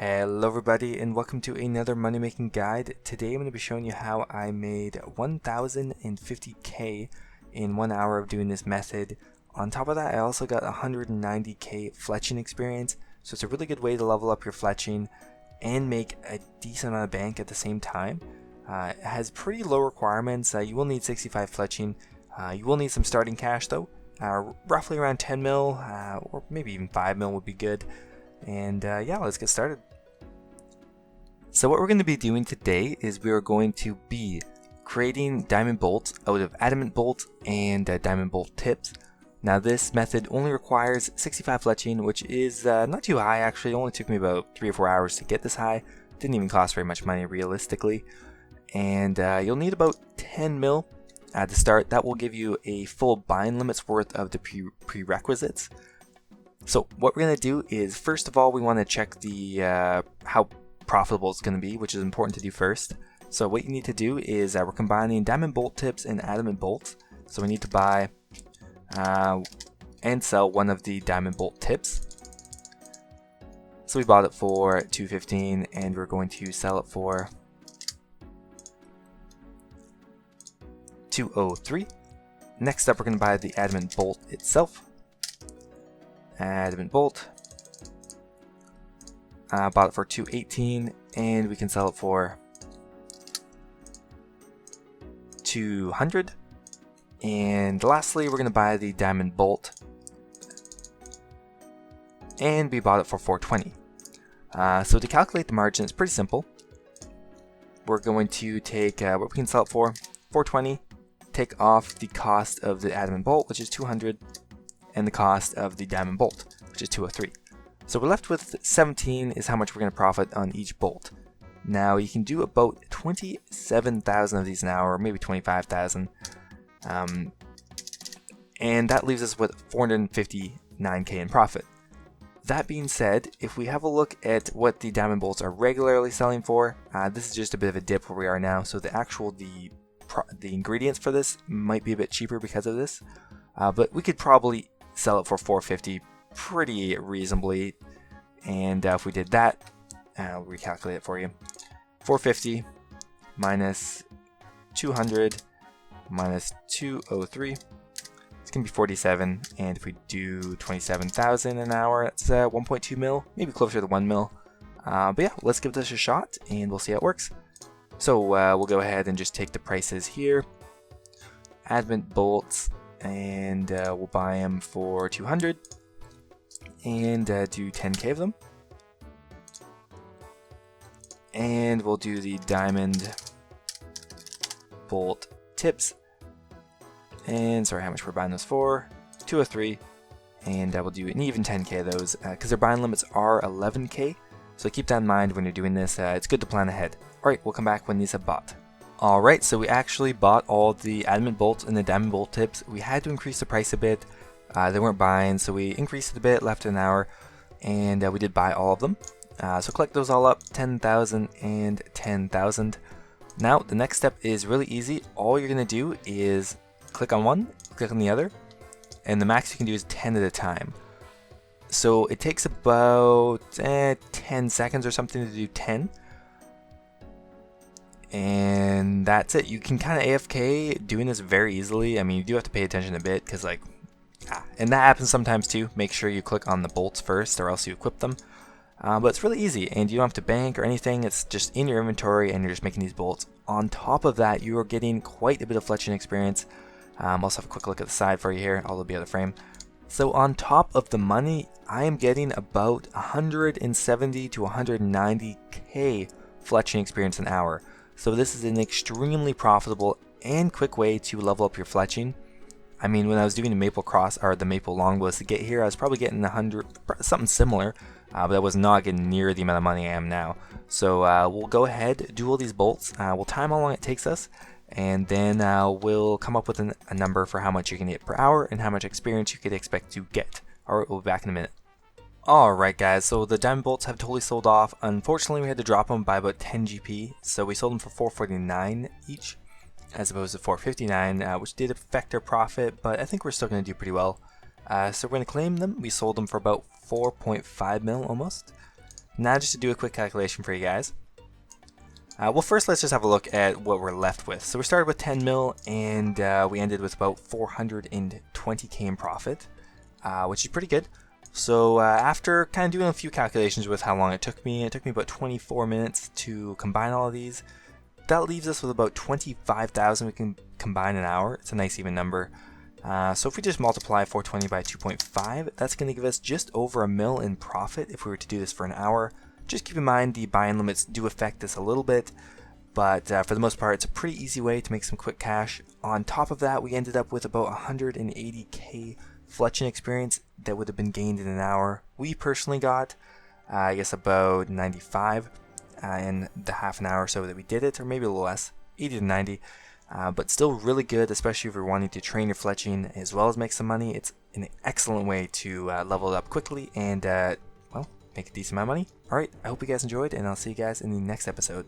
Hello everybody and welcome to another money making guide. Today I'm going to be showing you how I made 1050k in 1 hour of doing this method. On top of that I also got 190k fletching experience, so it's a really good way to level up your fletching and make a decent amount of bank at the same time. It has pretty low requirements. You will need 65 fletching. You will need some starting cash though, roughly around 10 mil or maybe even 5 mil would be good. And yeah, let's get started. So what we're going to be doing today is we are going to be creating diamond bolts out of adamant bolt and diamond bolt tips. Now this method only requires 65 fletching, which is not too high actually. It only took me about 3 or 4 hours to get this high. Didn't even cost very much money realistically. And you'll need about 10 mil at the start. That will give you a full bind limit's worth of the prerequisites. So what we're going to do is, first of all, we want to check the how profitable it's going to be, which is important to do first. So what you need to do is we're combining diamond bolt tips and adamant bolts. So we need to buy and sell one of the diamond bolt tips. So we bought it for $215 and we're going to sell it for $203. Next up, we're going to buy the adamant bolt itself. Adamant bolt. Bought it for $218 and we can sell it for $200. And lastly, we're going to buy the diamond bolt and we bought it for $420. So to calculate the margin, it's pretty simple. We're going to take what we can sell it for, $420, take off the cost of the adamant bolt, which is $200, and the cost of the diamond bolt, which is $203. So we're left with 17 is how much we're going to profit on each bolt. Now you can do about 27,000 of these an hour, maybe 25,000, and that leaves us with 459k in profit. That being said, if we have a look at what the diamond bolts are regularly selling for, this is just a bit of a dip where we are now. So the ingredients for this might be a bit cheaper because of this, but we could probably sell it for $450 pretty reasonably. And if we did that, I'll recalculate it for you. 450 minus 200 minus 203, it's gonna be 47. And if we do 27,000 an hour, that's 1.2 mil, maybe closer to 1 mil. But yeah, let's give this a shot and we'll see how it works. So we'll go ahead and just take the prices here. Adamant bolts, and we'll buy them for 200 and do 10k of them. And we'll do the diamond bolt tips, and sorry, how much we're buying those for, 203, and we'll do an even 10k of those because their buying limits are 11k, so keep that in mind when you're doing this. It's good to plan ahead. Alright, we'll come back when these have bought. Alright, so we actually bought all the adamant bolts and the diamond bolt tips. We had to increase the price a bit. They weren't buying, so we increased it a bit, left an hour, and we did buy all of them. So collect those all up, 10,000 and 10,000. Now, the next step is really easy. All you're going to do is click on one, click on the other, and the max you can do is 10 at a time. So it takes about 10 seconds or something to do 10. And that's it. You can kind of AFK doing this very easily. I mean, you do have to pay attention a bit because and that happens sometimes too. Make sure you click on the bolts first or else you equip them. But it's really easy and you don't have to bank or anything. It's just in your inventory and you're just making these bolts. On top of that, you are getting quite a bit of fletching experience. Also have a quick look at the side for you here. I'll be out of the frame. So on top of the money, I am getting about 170 to 190k fletching experience an hour. So this is an extremely profitable and quick way to level up your fletching. I mean, when I was doing the maple cross or the maple longbows to get here, I was probably getting 100, something similar, but I was not getting near the amount of money I am now. So we'll go ahead, do all these bolts. We'll time how long it takes us, and then we'll come up with a number for how much you can get per hour and how much experience you could expect to get. Alright, we'll be back in a minute. Alright guys, so the diamond bolts have totally sold off. Unfortunately, we had to drop them by about 10 GP, so we sold them for 449 each, as opposed to 459, which did affect our profit, but I think we're still going to do pretty well. So we're going to claim them. We sold them for about 4.5 mil almost. Now just to do a quick calculation for you guys. Well, first let's just have a look at what we're left with. So we started with 10 mil and we ended with about 420k in profit, which is pretty good. So after kind of doing a few calculations with how long it took me about 24 minutes to combine all of these. That leaves us with about 25,000 we can combine an hour. It's a nice even number. So if we just multiply 420 by 2.5, that's going to give us just over $1 million in profit if we were to do this for an hour. Just keep in mind the buy-in limits do affect this a little bit, but for the most part it's a pretty easy way to make some quick cash. On top of that, we ended up with about 180k Fletching experience that would have been gained in an hour. We personally got, I guess, about 95 in the half an hour or so that we did it, or maybe a little less, 80 to 90. But still really good, especially if you're wanting to train your Fletching as well as make some money. It's an excellent way to level it up quickly and well, make a decent amount of money. Alright, I hope you guys enjoyed, and I'll see you guys in the next episode.